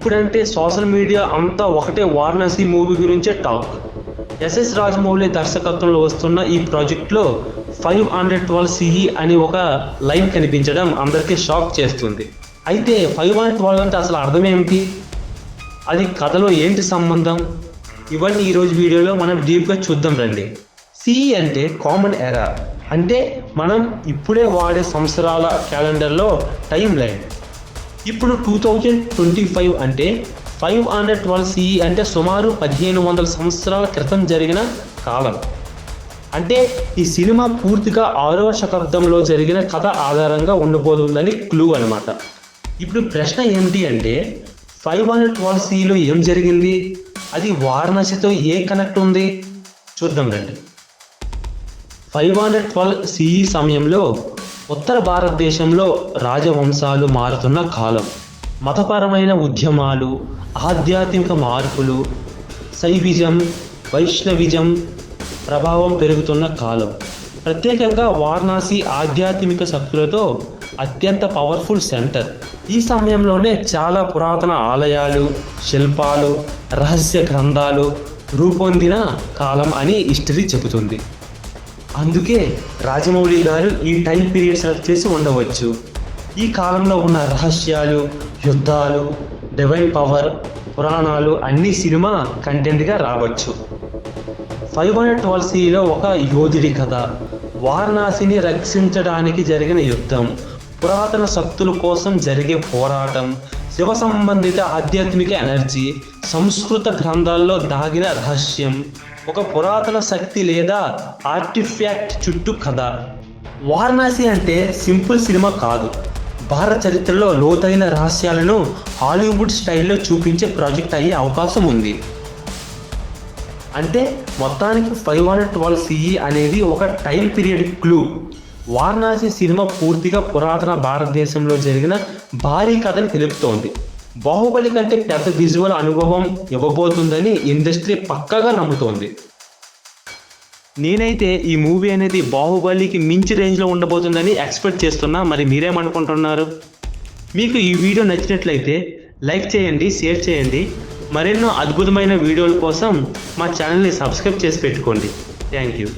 ఇప్పుడంటే social media అంతా ఒకటే వారణాసి మూవీ గురించే టాక్. ఎస్ఎస్ రాజమౌళి దర్శకత్వంలో వస్తున్న ఈ ప్రాజెక్ట్లో 512 CE అని ఒక లైన్ కనిపించడం అందరికీ షాక్ చేస్తుంది. అయితే 512 అంటే అసలు అర్థం ఏమిటి, అది కథలో ఏంటి సంబంధం, ఇవన్నీ ఈరోజు వీడియోలో మనం డీప్గా చూద్దాం రండి. CE అంటే కామన్ ఎరా, అంటే మనం ఇప్పుడే వాడే సంవత్సరాల క్యాలెండర్లో టైం లైన్. ఇప్పుడు 2025 అంటే 512 CE అంటే సుమారు 1500 సంవత్సరాల క్రితం జరిగిన కాలం. అంటే ఈ సినిమా పూర్తిగా 6వ శతాబ్దంలో జరిగిన కథ ఆధారంగా ఉండబోతుందని క్లూ అనమాట. ఇప్పుడు ప్రశ్న ఏమిటి అంటే 512 CEలో ఏం జరిగింది, అది వారణాసితో ఏ కనెక్ట్ ఉంది, చూద్దాం రండి. 512 CE సమయంలో ఉత్తర భారతదేశంలో రాజవంశాలు మారుతున్న కాలం. మతపరమైన ఉద్యమాలు, ఆధ్యాత్మిక మార్పులు, శైవిజం, వైష్ణవిజం ప్రభావం పెరుగుతున్న కాలం. ప్రత్యేకంగా వారణాసి ఆధ్యాత్మిక శక్తులతో అత్యంత పవర్ఫుల్ సెంటర్. ఈ సమయంలోనే చాలా పురాతన ఆలయాలు, శిల్పాలు, రహస్య గ్రంథాలు రూపొందిన కాలం అని హిస్టరీ చెబుతుంది. అందుకే రాజమౌళి గారు ఈ టైం పీరియడ్ సెలెక్ట్ చేసి ఉండవచ్చు. ఈ కాలంలో ఉన్న రహస్యాలు, యుద్ధాలు, డివైన్ పవర్, పురాణాలు అన్ని సినిమా కంటెంట్గా రావచ్చు. 512 CEలో ఒక యోధుడి కథ, వారణాసిని రక్షించడానికి జరిగిన యుద్ధం, పురాతన శక్తుల కోసం జరిగే పోరాటం, శివ సంబంధిత ఆధ్యాత్మిక ఎనర్జీ, సంస్కృత గ్రంథాల్లో దాగిన రహస్యం, ఒక పురాతన శక్తి లేదా ఆర్టిఫాక్ట్ చుట్టూ కథ. వారణాసి అంటే సింపుల్ సినిమా కాదు, భారత చరిత్రలో లోతైన రహస్యాలను హాలీవుడ్ స్టైల్లో చూపించే ప్రాజెక్ట్ అయ్యే అవకాశం ఉంది. అంటే మొత్తానికి 512 CE అనేది ఒక time period clue. Varanasi cinema పూర్తిగా పురాతన భారతదేశంలో జరిగిన భారీ కథని తెలుపుతోంది. బాహుబలి కంటే పెద్ద విజువల్ అనుభవం ఇవ్వబోతుందని ఇండస్ట్రీ పక్కాగా నమ్ముతోంది. నేనైతే ఈ మూవీ అనేది బాహుబలికి మించి రేంజ్లో ఉండబోతుందని ఎక్స్పెక్ట్ చేస్తున్నా. మరి మీరేమనుకుంటున్నారు? మీకు ఈ వీడియో నచ్చినట్లయితే లైక్ చేయండి, షేర్ చేయండి. మరెన్నో అద్భుతమైన వీడియోల కోసం మా ఛానల్ని సబ్స్క్రైబ్ చేసి పెట్టుకోండి. Thank you.